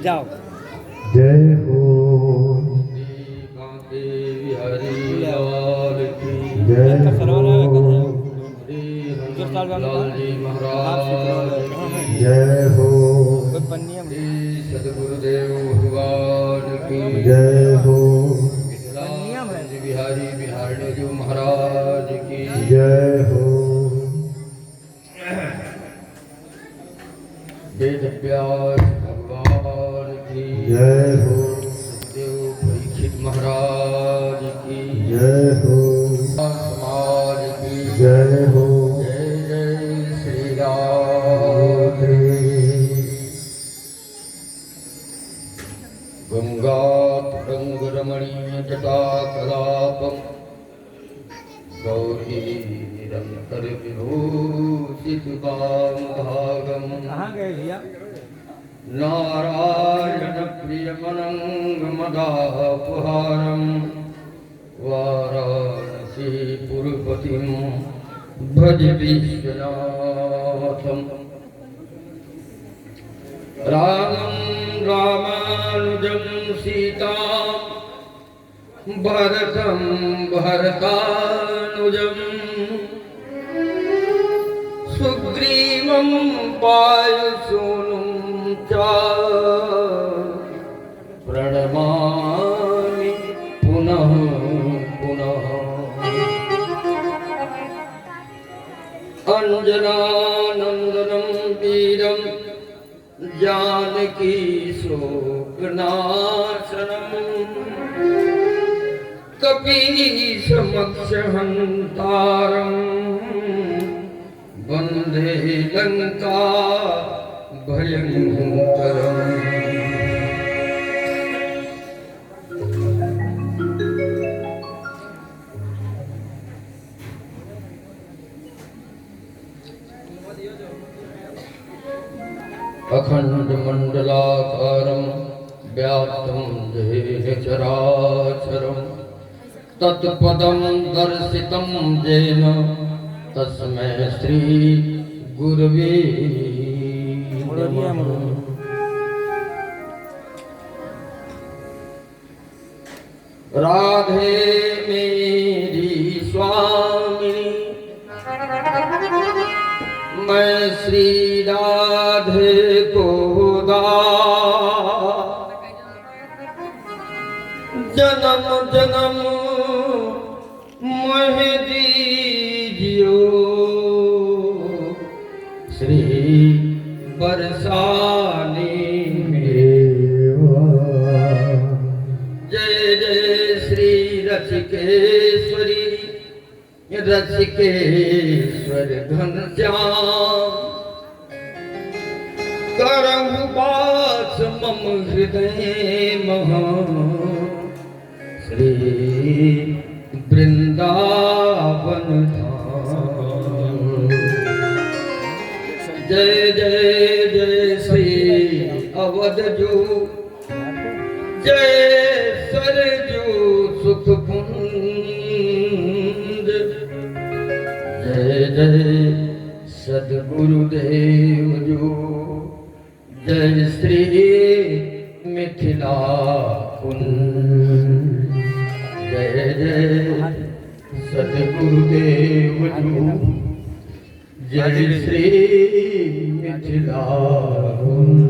जाओ। जय हो जय जय हो सदगुरुदेव भगवान की जय हो बिहारी बिहारी जी महाराज की जय हो वेद व्यास भगवान की जय हो देव परीक्षित महाराज की जय हो समाज की जय हो जय जय श्री राम। गंगा तरंग रमणीय जटा कलापम गौरी निरंतर विभूषित भागम कहाँ गए भैया? नारायण प्रियमनंग मदापहारम वाराणसी पुरपतिम भज विश्वनाथम रामं रामानुजं सीता भरतं भरतानुजं सुग्रीवं वायुसूनुं च प्रणमामि पुनः पुनः। अंजनानंदनं वीरं जानकी शोकनाशनम् कपीशमक्षहन्तारं वन्दे लङ्का भयङ्करम्। अखंड मंडलाकारं व्याप्तं देह चराचरं तत्पदं दर्शितं येन तस्मै श्री गुरवे नमः। राधे मेरी स्वामिनी मैं श्री राधे को जन्म जन्म मोह दीजियो श्री बरसाने मेवा। जय जय श्री रसिकेश्वरी रसिकेश्वर घनश्याम करहु वास मम हृदय महा श्री वृंदावन धाम। जय जय जय श्री अवधजू जय सरजू सुख कुंज जय जय सदगुरुदेव जो जय श्री मिथिला कुंज जय जय सदगुरुदेव जो जय श्री मिथिला कुंज।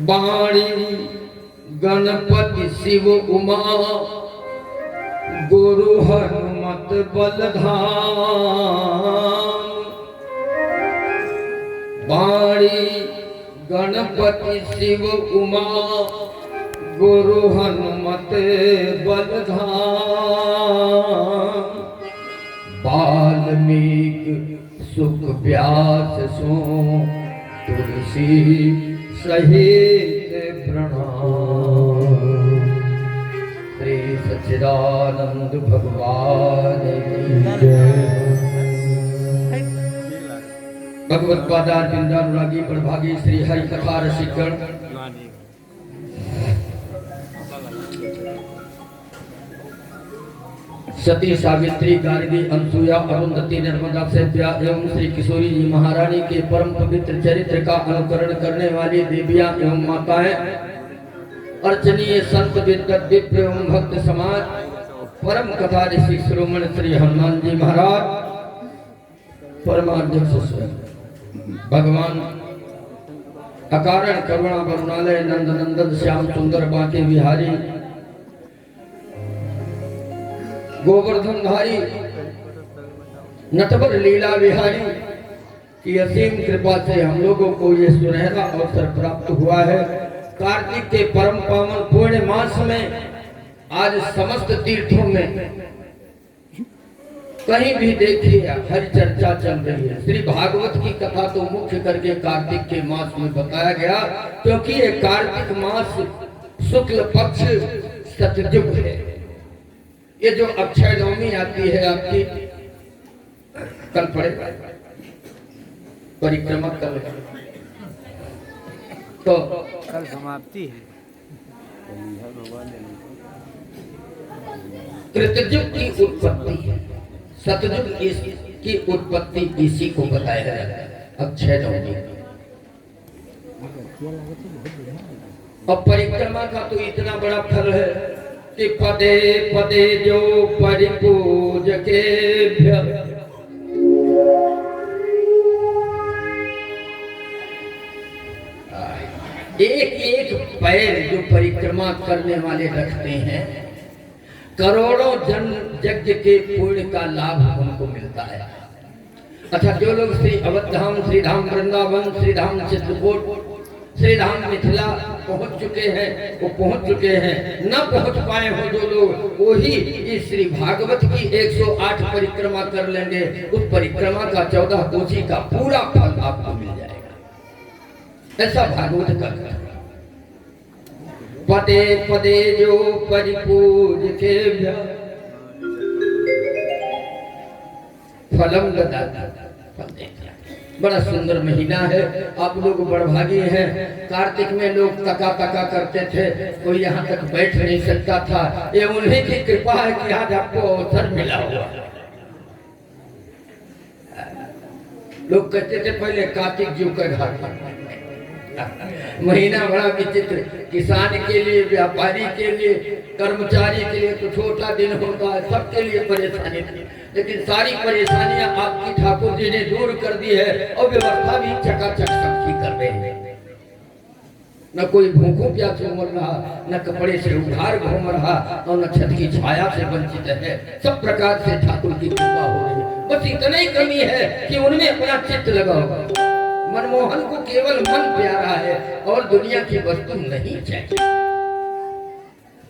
बाणी गणपति शिव उमा गुरु हनुमत बलधाम। बाणी गणपति शिव उमा गुरु हनुमत बलधाम। वाल्मीकि सुख व्यास सो तुलसी सहित प्रणाम। श्री सच्चिदानंद भगवान की जय। भगवत पादार बिंदानुरागी प्रभागी श्री हरि कथा रसिकगण सती सावित्री गार्गी अनसुया अरुंधति नर्मदा सेव्या एवं श्री किशोरी जी महारानी के परम पवित्र चरित्र का अनुकरण करने वाली देवियां एवं माताएं, अर्चनीय संत विद्वत विप्र एवं भक्त समाज, परम कथा ऋषि श्रोमण श्री हनुमान जी महाराज, परमाध्यक्ष स्वयं भगवान अकारण करुणा करुणालय नंद नंदन श्याम सुंदर बांके बिहारी गोवर्धनधारी नटवर लीला विहारी की असीम कृपा से हम लोगों को ये सुनहरा अवसर प्राप्त हुआ है। कार्तिक के परम पावन पूर्ण मास में आज समस्त तीर्थों में कहीं भी देखिए हर चर्चा चल रही है। श्री भागवत की कथा तो मुख्य करके कार्तिक के मास में बताया गया, क्योंकि ये कार्तिक मास शुक्ल पक्ष सतयुग है। ये जो अक्षय नवमी आती है आपकी, कल पड़ेगा परिक्रमा कल, तो कल समाप्ति है। कृतयुग की उत्पत्ति है, सतयुग की उत्पत्ति इसी को बताया है अक्षय नवमी। और परिक्रमा का तो इतना बड़ा फल है कि पदे पदे जो परिपूजके एक एक पैर जो परिक्रमा करने वाले रखते हैं, करोड़ों जन यज्ञ के पुण्य का लाभ उनको मिलता है। अच्छा, जो लोग श्री अवधाम, श्री धाम वृंदावन, श्री धाम चित्रकूट, श्री धाम मिथिला पहुंच चुके हैं, वो पहुंच चुके हैं। न पहुंच पाए हो जो लोग, वही इस श्री भागवत की 108 परिक्रमा कर लेंगे। उस परिक्रमा का 14 कोटि का पूरा फल आपको मिल जाएगा। ऐसा भागवत का पदे पदे जो परिपूज के फलम ददाता, बड़ा सुंदर महीना है। आप लोग बड़भागी हैं। कार्तिक में लोग तका तका करते थे, कोई यहाँ तक बैठ नहीं सकता था। ये उन्हीं की कृपा है कि आज आपको अवसर मिला हुआ। लोग कहते थे पहले कार्तिक जीव का घाट महीना बड़ा विचित्र, किसान के लिए, व्यापारी के लिए, कर्मचारी के लिए तो छोटा दिन होता है, सबके लिए परेशानी थी। लेकिन सारी परेशानियां आपकी ठाकुर जी ने दूर कर दी है और व्यवस्था भी चकाचक सबकी कर रहे हैं। न कोई भूखों प्यासों मर रहा, न कपड़े से उघार घूम रहा, और न छत की छाया से वंचित है। सब प्रकार से ठाकुर की कृपा हो रही है। बस इतना ही कमी है कि उनमें अपना चित्त लगाओ। मनमोहन को केवल मन प्यारा है और दुनिया की वस्तु नहीं चाहिए।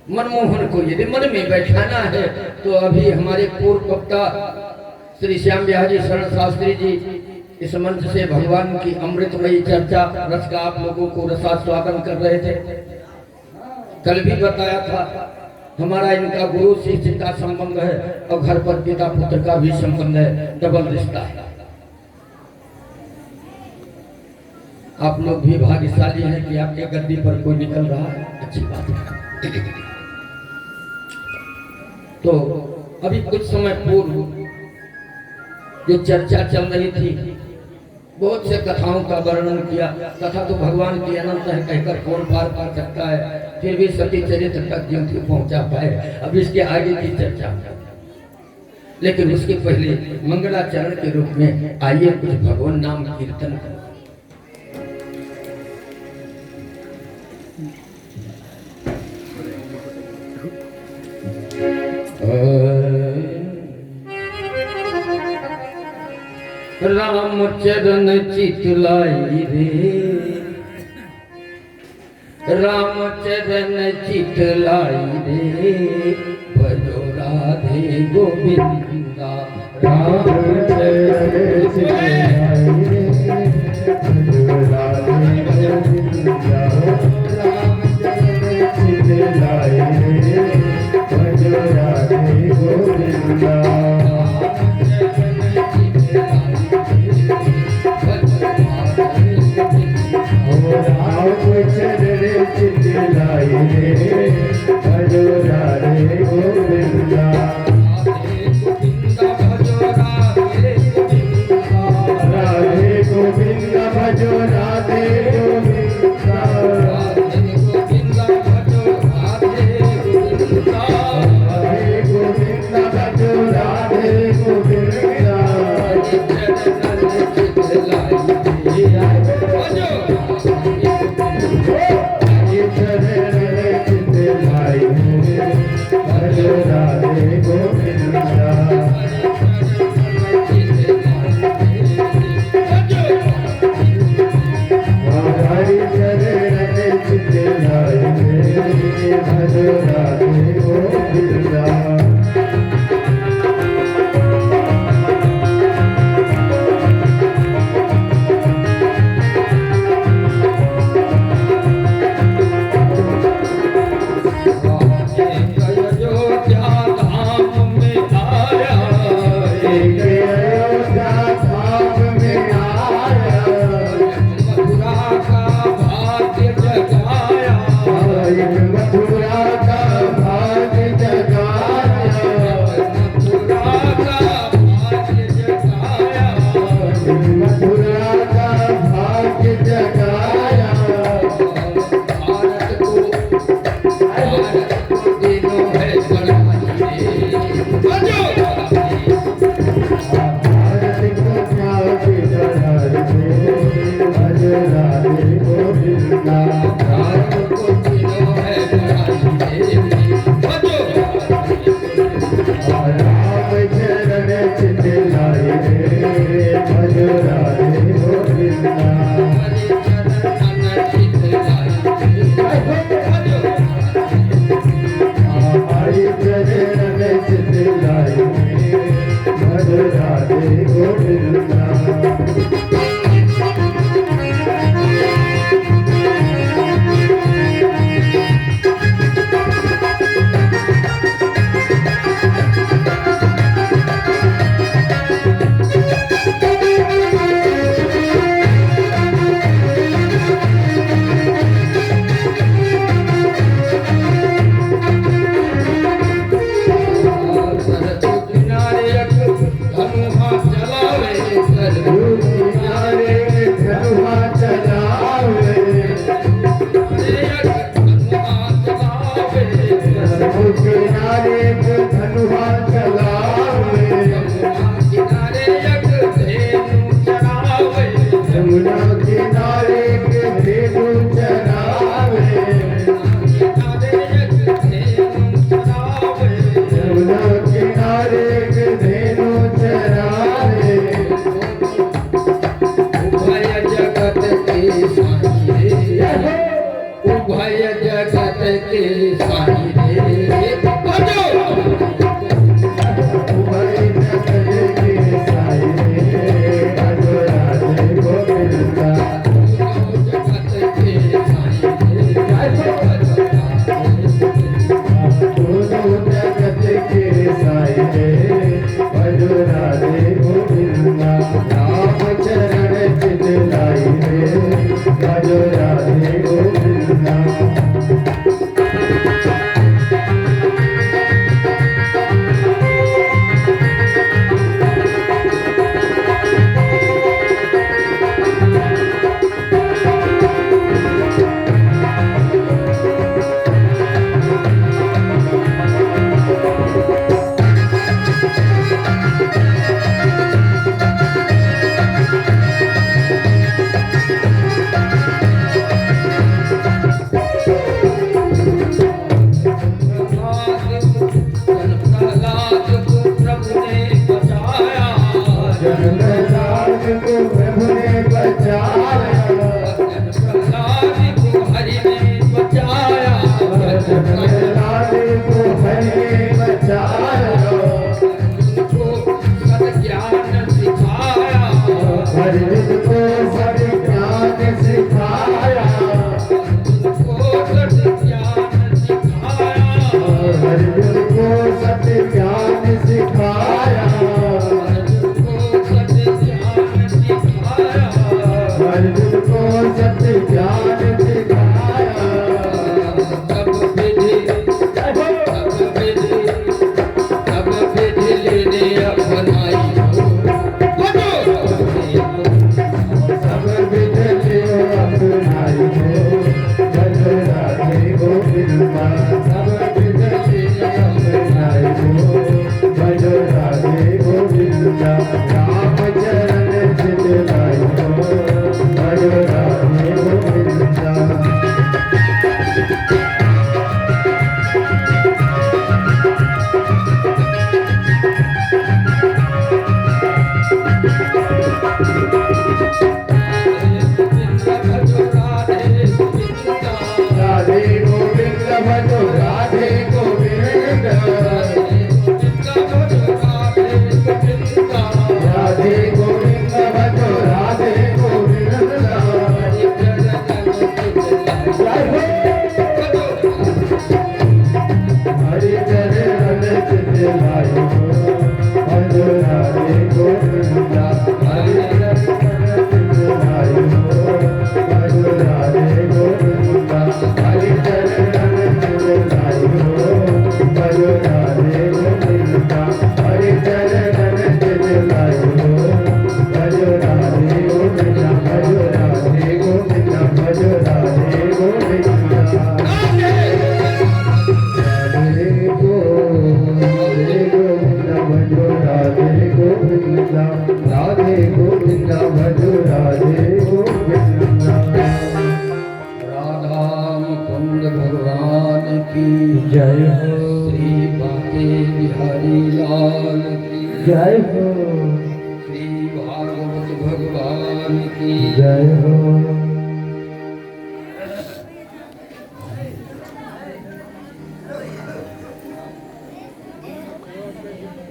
मनमोहन को यदि मन में बैठाना है तो अभी हमारे पूर्व वक्ता श्री श्याम बिहारी शरण शास्त्री जी इस मंच से भगवान की अमृतमयी चर्चा रस का आप लोगों को रसास्वादन कर रहे थे। कल भी बताया था हमारा इनका गुरु शिष्य का संबंध है और घर पर पिता पुत्र का भी संबंध है, डबल रिश्ता है। आप लोग भी भाग्यशाली हैं कि आपके गद्दी पर कोई निकल रहा है, अच्छी बात है। तो अभी कुछ समय पूर्व जो चर्चा चल रही थी, बहुत से कथाओं का वर्णन किया। कथा तो भगवान की अनंत है, कहकर कौन पार पा सकता है, फिर भी सती चरित्र तक जो पहुंचा पाए। अब इसके आगे की चर्चा, लेकिन उसके पहले मंगलाचरण के रूप में आइए कुछ भगवान नाम कीर्तन करें। राम चरण चितलाई रे, राम चरण चितलाई रे, भजो राधे गोविंदा। राम चरण चितलाई रे, भजो राधे गोविंदा। राम चरण चितलाई रे, भजो राधे गोविंदा। चितलाई रे, भजो राधे गोविंदा। जय हो श्री भागवत भगवान की जय हो।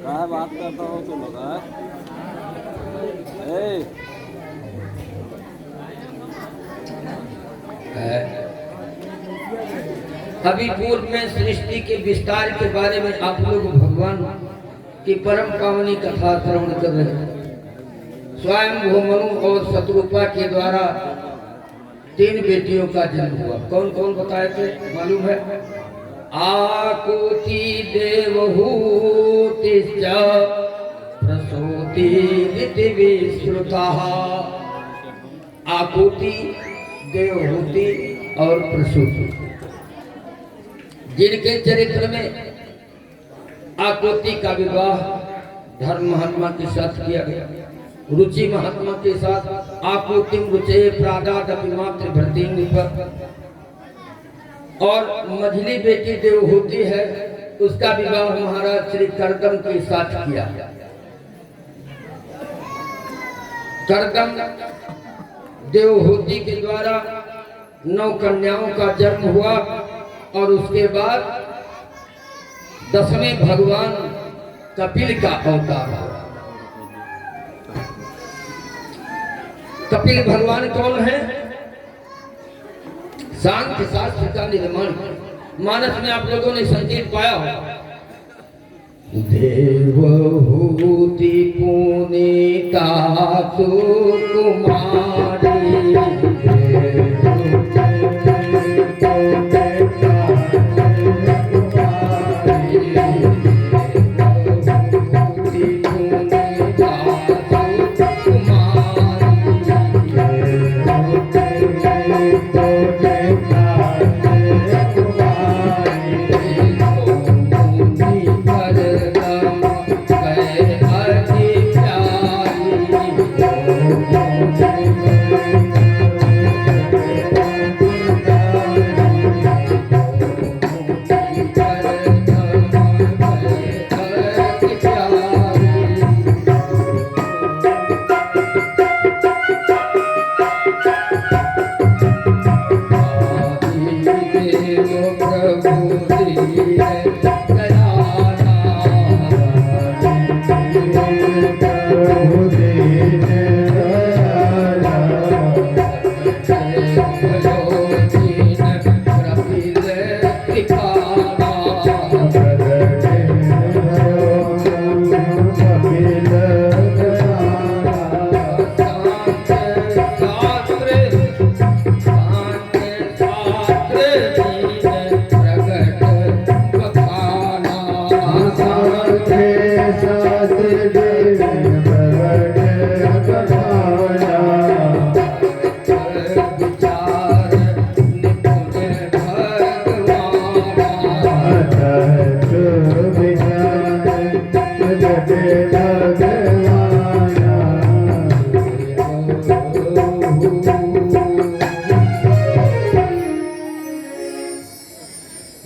क्या बात करता हो तुम लोग? अभी पूर्व में सृष्टि के विस्तार के बारे में आप लोग भगवान की परम पावनी कथा श्रवण कर रहे हैं। स्वयं भूमनु और शत्रुपा के द्वारा 3 बेटियों का जन्म हुआ। कौन कौन बताए थे मालूम है? आकुति देवहूति प्रसूति विश्रुता। आकुति, देवहूति और प्रसूति, जिनके चरित्र में आकुति का विवाह धर्म महात्मा के साथ किया गया, रुचि महात्मा के साथ आकुतिम रुचे प्रादादपि मात्र भृतिंग पर, और मझली बेटी देवहूति है, उसका विवाह महाराज श्री कर्दम के साथ किया। कर्दम देवहूति के द्वारा 9 कन्याओं का जन्म हुआ और उसके बाद 10वें भगवान कपिल का अवतार हुआ। कपिल भगवान कौन है? सांख्य शास्त्र का निर्माण। मानस में आप लोगों ने संकेत पाया होगा। देवहूति पुनीता सुकुमारी,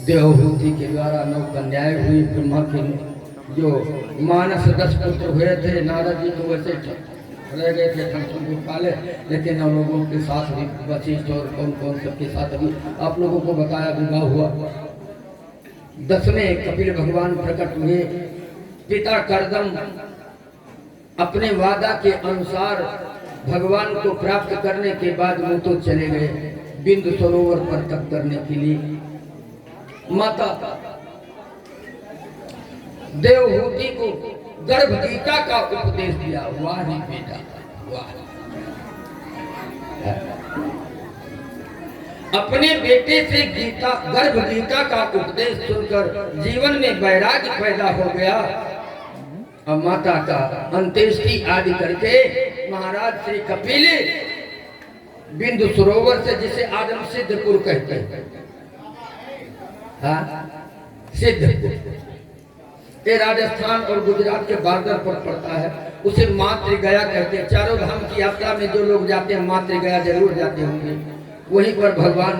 देवहूति के द्वारा 9 कन्याएं हुई। ब्रह्मा के जो मानस 10 पुत्र हुए थे, नारद जी तो वैसे रह गए थे को पाले, लेकिन हम लोगों के साथ भी वशिष्ठ और कौन कौन सबके साथ अभी आप लोगों को बताया विवाह हुआ। 10वें कपिल भगवान प्रकट हुए। पिता कर्दम अपने वादा के अनुसार भगवान को प्राप्त करने के बाद वो तो चले गए बिंदु सरोवर पर तप करने के लिए। माता देवहूति को गर्भ गीता का उपदेश दिया। वाह रे बेटा वाह। अपने बेटे से गीता गर्भ गीता का उपदेश सुनकर जीवन में वैराग्य पैदा हो गया। अब माता का अंत्येष्टि आदि करके महाराज श्री कपिल बिंदु सरोवर से, जिसे आदम सिद्धपुर कहते हैं, सिद्धपुर, ये राजस्थान और गुजरात के बॉर्डर पर पड़ता है, उसे मातृ गया कहते हैं। चारों धाम की यात्रा में जो लोग जाते हैं मातृ गया जरूर जाते होंगे। वहीं पर भगवान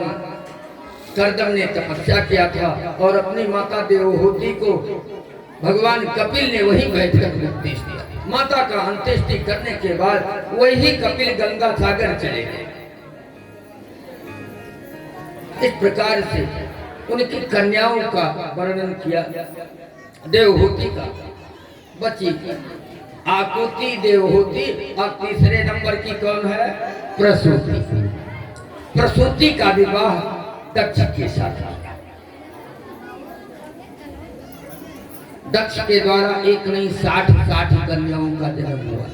कर्दम ने तपस्या किया था और अपनी माता देवहूति को भगवान कपिल ने वहीं बैठकर उपदेश दिया। माता का अंत्येष्टि करने के बाद वही कपिल गंगा सागर चले गए। इस प्रकार से उनकी कन्याओं का वर्णन किया। देवहूति का बची आकुति, देवहूति, और तीसरे नंबर की कौन है? प्रसूति। प्रसूति का विवाह दक्ष के साथ हुआ। दक्ष के द्वारा एक नहीं 60 कन्याओं का जन्म हुआ।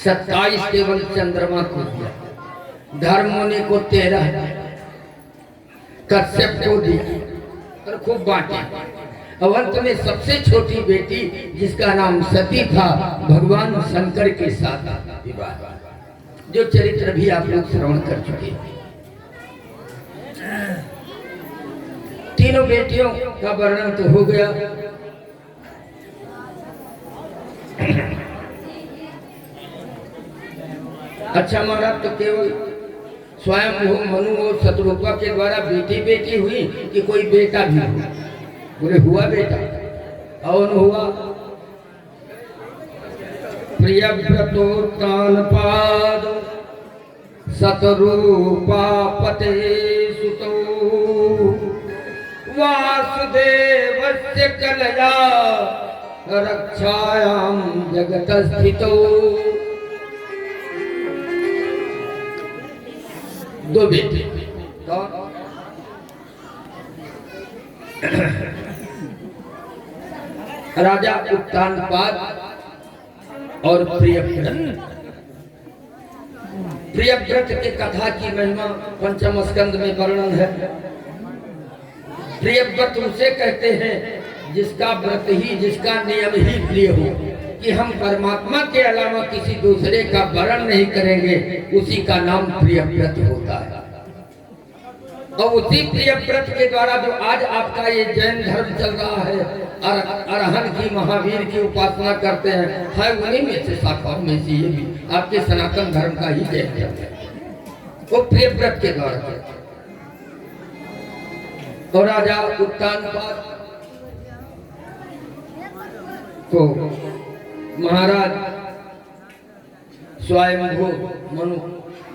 27 केवल चंद्रमा को दिया, धर्मों को 13, कश्यप को दी और खूब बांटे। और अंत में सबसे छोटी बेटी जिसका नाम सती था, भगवान शंकर के साथ विवाह, जो चरित्र भी आप लोग श्रवण कर चुके हैं। तीनों बेटियों का वर्णन तो हो गया। अच्छा महाराज, तो केवल स्वयं मनु और शत्रुपा के द्वारा बेटी हुई कि कोई बेटा भी हुआ? बोले हुआ बेटा। और हुआ प्रियव्रतोत्तानपाद शतरूपा पते सुतो वासुदेवस्य कलया रक्षायां जगत स्थितो। दो बेटे, तो राजा उत्तानपाद और प्रियव्रत। प्रियव्रत की कथा की महिमा पंचम स्कंद में वर्णन है। प्रियव्रत उसे कहते हैं जिसका व्रत ही, जिसका नियम ही प्रिय हो, कि हम परमात्मा के अलावा किसी दूसरे का वरण नहीं करेंगे, उसी का नाम प्रियव्रत होता है। और उसी प्रियव्रत के द्वारा जो आज आपका ये जैन धर्म चल रहा है, अरहन की, महावीर की उपासना करते हैं, है उन्हीं में से, शाखाओं में से ये भी आपके सनातन धर्म का ही जैन धर्म है, वो प्रियव्रत के द्वारा। और राजा उत्तानपाद को महाराज स्वयंभू मनु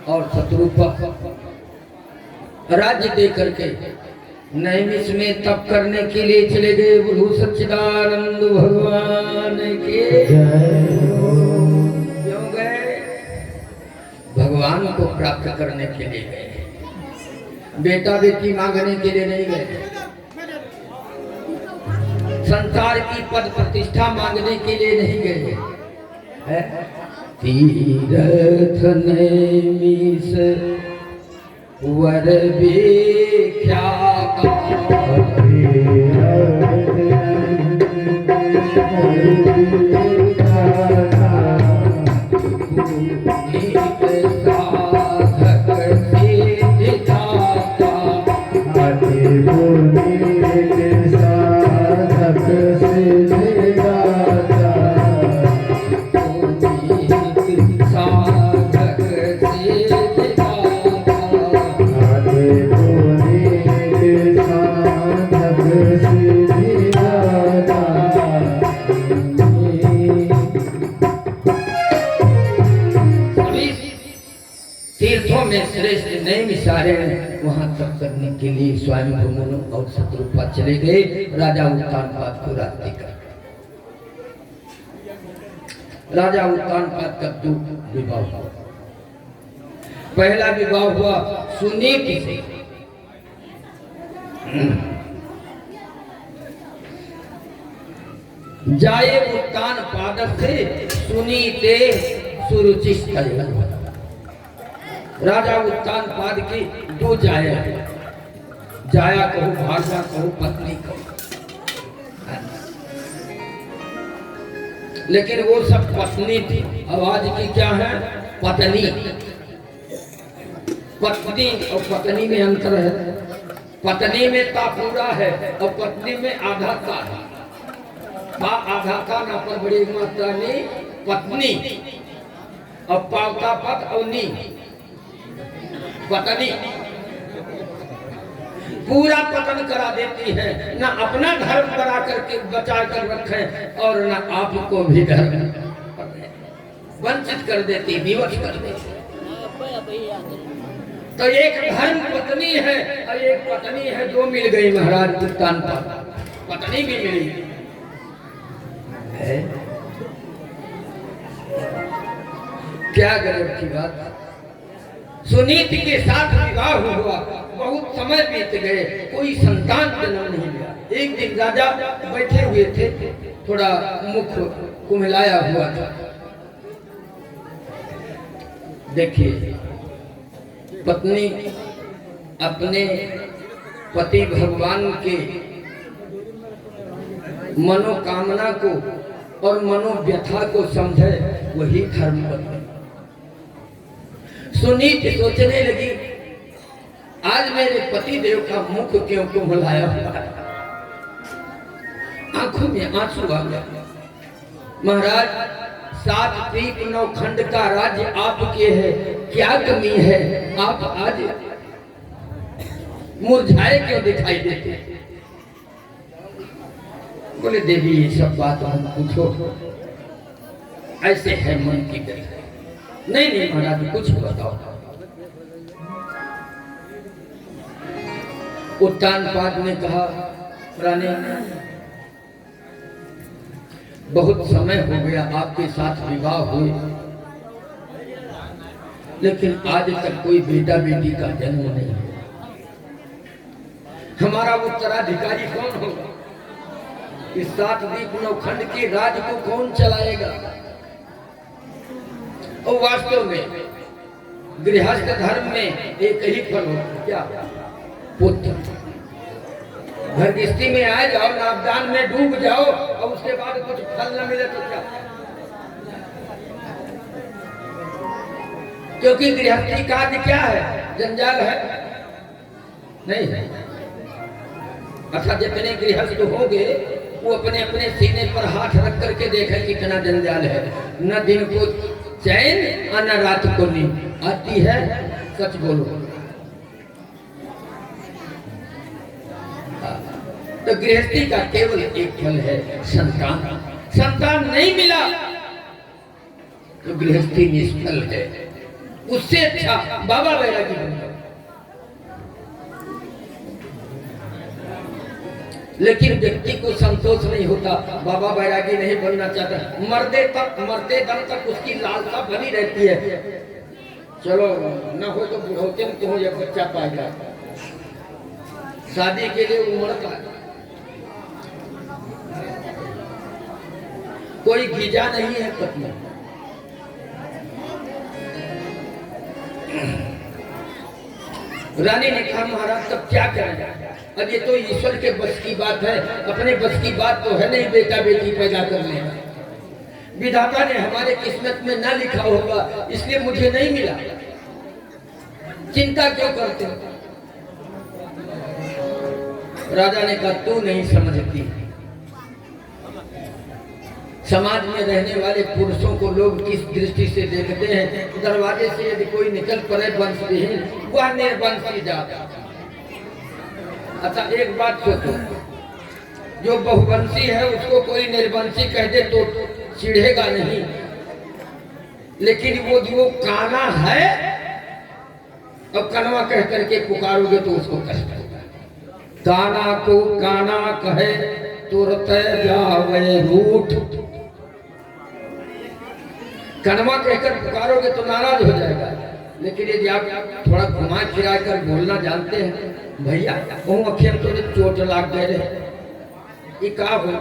और शत्रुपा राज्य दे करके नैमिष में तप करने के लिए चले गए। बोलो सच्चिदानंद भगवान के। क्यों गए? भगवान को प्राप्त करने के लिए गए, बेटा बेटी मांगने के लिए नहीं गए, संसार की पद प्रतिष्ठा मांगने के लिए नहीं गए। तीर्थ नैमिष वर विख्यात तीर्थों में श्रेष्ठ नैमिषारण्य, वहां तप करने के लिए स्वयं मनु और शत्रुपा चले गए। राजा उत्तानपाद को रात्रि कर, राजा उत्तानपाद का दो विवाह हुआ। पहला विवाह हुआ सुनीति से, जाए उत्तानपाद से सुनीते सुरुचिस्तया। राजा उत्तानपाद की दो जाया, जाया कहो, भाषा कहो, पत्नी कहो, लेकिन वो सब पत्नी थी। आवाज की क्या है? पत्नी। पत्नी और पत्नी में अंतर है। पत्नी में ता पूरा है और पत्नी में आधा ता है। आधा का ना पर बड़ी मात्रा में पत्नी और पावता पत और नी पत्नी पूरा पतन करा देती है, ना अपना धर्म करा करके बचा कर रखे और ना आपको भी धर्म वंचित कर देती, विवश कर देती। तो एक धर्म पत्नी है और एक पत्नी है, दो मिल गई महाराज उत्तानपाद। पत्नी भी मिली है। क्या गजब की बात। सुनीति के साथ विवाह हुआ, बहुत समय बीत गए, कोई संतान जन्म नहीं लिया। एक दिन राजा बैठे हुए थे, थोड़ा मुख कुम्हलाया हुआ था। देखिए, पत्नी अपने पति भगवान के मनोकामना को और मनोव्यथा को समझे, वही धर्म पत्नी। सुनीति सोचने लगी, आज मेरे पति देव का मुख क्यों कुम्हलाया हुआ है। आंखों में आंसू आ गया। महाराज, 7 द्वीप 9 खंड का राज्य आपके है, क्या कमी है, आप आज मुरझाए क्यों दिखाई देते। बोले देवी, ये सब बात हम पूछो, ऐसे है मन की गई। नहीं नहीं महाराज, कुछ बताओ। उत्तानपाद ने कहा, रानी, बहुत समय हो गया आपके साथ विवाह हुए, लेकिन आज तक कोई बेटा बेटी का जन्म नहीं हुआ। हमारा उत्तराधिकारी कौन होगा? इस 7 द्वीप 9 खंड के राज को कौन चलाएगा? और वास्तव में गृहस्थ धर्म में एक ही फल होता, क्या? पुत्र। घर गृहस्थी में आए जाओ, नापदान में डूब जाओ और उसके बाद कुछ फल न मिले तो क्या? क्योंकि गृहस्थी कार्य क्या है? जंजाल है? नहीं है। अच्छा, जितने गृहस्थ होंगे वो अपने अपने सीने पर हाथ रख करके देखें कितना जंजाल है। न दिन को चैन और न रात को नींद आती है। सच बोलो। तो गृहस्थी का केवल एक फल है, संतान। संतान नहीं मिला तो गृहस्थी निष्फल है। उससे अच्छा बाबा बैरागी बन जाओ। लेकिन व्यक्ति को संतोष नहीं होता, बाबा बैरागी नहीं बनना चाहता। मरते दम तक उसकी लालसा बनी रहती है। चलो न हो तो बुढ़ौते में तो यह बच्चा पाएगा। शादी के लिए उम्र का कोई गीजा नहीं है पत्नी। रानी ने कहा, महाराज तब क्या करेंगे? अब ये तो ईश्वर के बस की बात है, अपने बस की बात तो है नहीं बेटा बेटी पैदा करने। विधाता ने हमारे किस्मत में न लिखा होगा, इसलिए मुझे नहीं मिला। चिंता क्यों करते हो? राजा ने कहा, तू नहीं समझती। समाज में रहने वाले पुरुषों को लोग किस दृष्टि से देखते हैं? दरवाजे से यदि कोई निकल पड़े वंशविहीन, वह निर्वंशी जाता। अच्छा, एक बात सोचो, जो बहुवंशी है उसको कोई निर्वंशी कह दे तो चिढ़ेगा नहीं, लेकिन वो जो काना है और कनवा कह करके पुकारोगे तो उसको कष्ट होगा। काना को काना कहे तुरंत जावे रूठ। कनवा कहकर पुकारोगे तो नाराज हो जाएगा, लेकिन यदि आप थोड़ा घुमा फिरा कर बोलना जानते हैं, भैया वो अखियन तो चोट लाग गए रहे, ये का हो,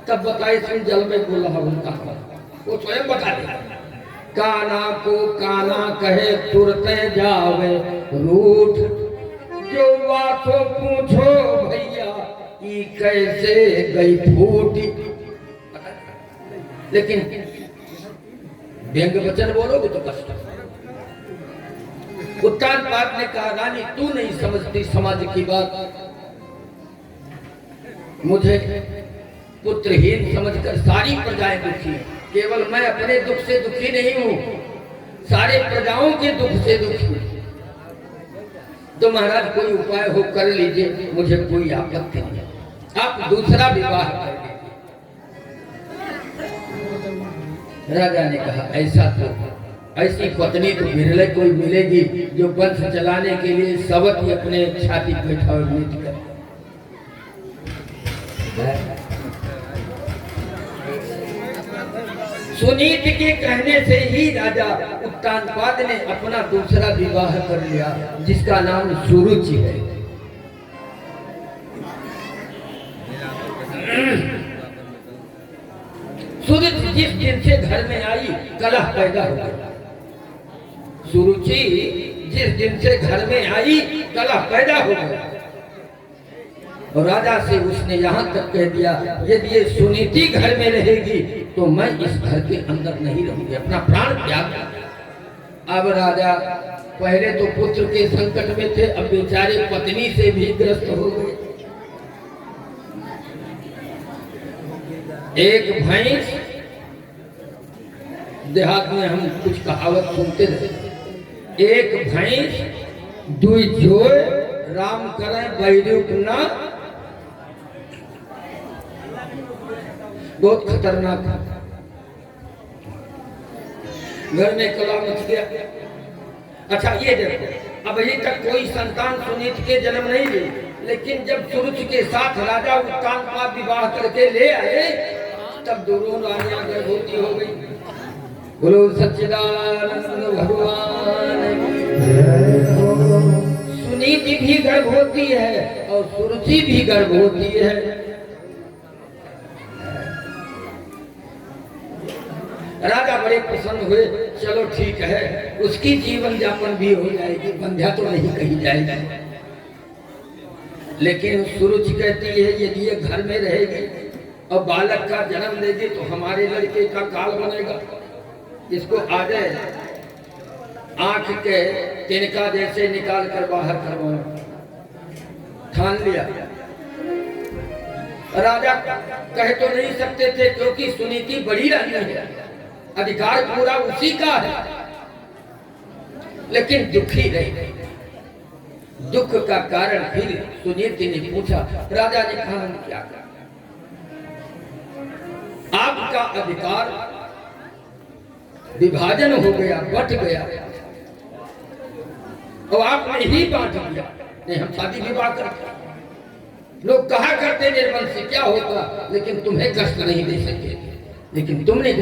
तब बताए सुन जल में बोल रहा उनका, वो स्वयं बता दे। काना को काना कहे तुरते जावे रूठ, जो बातों पूछो भैया ये कैसे गई फूटी। लेकिन व्यंग वचन बोलोगे तो कष्ट। उत्तानपाद ने कहा, रानी तू नहीं समझती समाज की बात। मुझे पुत्रहीन समझकर सारी प्रजाएं दुखी, केवल मैं अपने दुख से दुखी नहीं हूं, सारे प्रजाओं के दुख से दुखी हूं। तो महाराज कोई उपाय हो कर लीजिए, मुझे कोई आपत्ति नहीं, आप दूसरा विवाह कर लीजिए। राजा ने कहा, ऐसा तो ऐसी पत्नी तो विरले कोई मिलेगी जो वंश चलाने के लिए सबक ही अपने छाती बैठा और नीति करे। सुनीति के कहने से ही राजा उत्तानपाद ने अपना दूसरा विवाह कर लिया, जिसका नाम सुरुचि है। जिस दिन से घर में आई कलह पैदा हो गया। सुरुचि जिस दिन से घर में आई कलह पैदा हो गया। और राजा से उसने यहाँ तक कह दिया, यदि ये सुनीति घर में रहेगी तो मैं इस घर के अंदर नहीं रहूंगी, अपना प्राण त्याग। अब राजा पहले तो पुत्र के संकट में थे, अब बेचारे पत्नी से भी ग्रस्त हो गए। एक भैंस, देहात में हम कुछ कहावत सुनते थे, एक भैंस दुई जोड़ राम करे बैरुक ना, बहुत खतरनाक। घर में कला मच गया। अच्छा ये देखो, अब अभी तक कोई संतान सुनीति के जन्म नहीं ली, लेकिन जब सुरुचि के साथ राजा उत्तान का विवाह करके ले आए तब दोनों रानियां गर्भवती हो गई। बोलो सच्चिदानंद भगवान। सुनीति भी गर्भवती है और सुरुचि भी गर्भवती है। राजा बड़े प्रसन्न हुए, चलो ठीक है, उसकी जीवन यापन भी हो जाएगी, बंध्या तो नहीं कही जाएगी। लेकिन सुरुचि कहती है यदि ये घर में रहेगी और बालक का जन्म देगी तो हमारे लड़के का काल बनेगा, इसको आगे आंख के तिनका जैसे निकाल कर बाहर करवाओ। ठान लिया। राजा कह तो नहीं सकते थे क्योंकि सुनीति बड़ी रानी है, अधिकार पूरा उसी का है, लेकिन दुखी रही। दुख का कारण फिर सुनीति ने पूछा। राजा ने कहा क्या कहा? आपका अधिकार विभाजन हो गया, बट गया और आपने ही बांट दिया। नहीं, हम शादी विवाह करते, लोग कहा करते निर्बंध से क्या होता, लेकिन तुम्हें कष्ट नहीं दे सके, लेकिन तुमने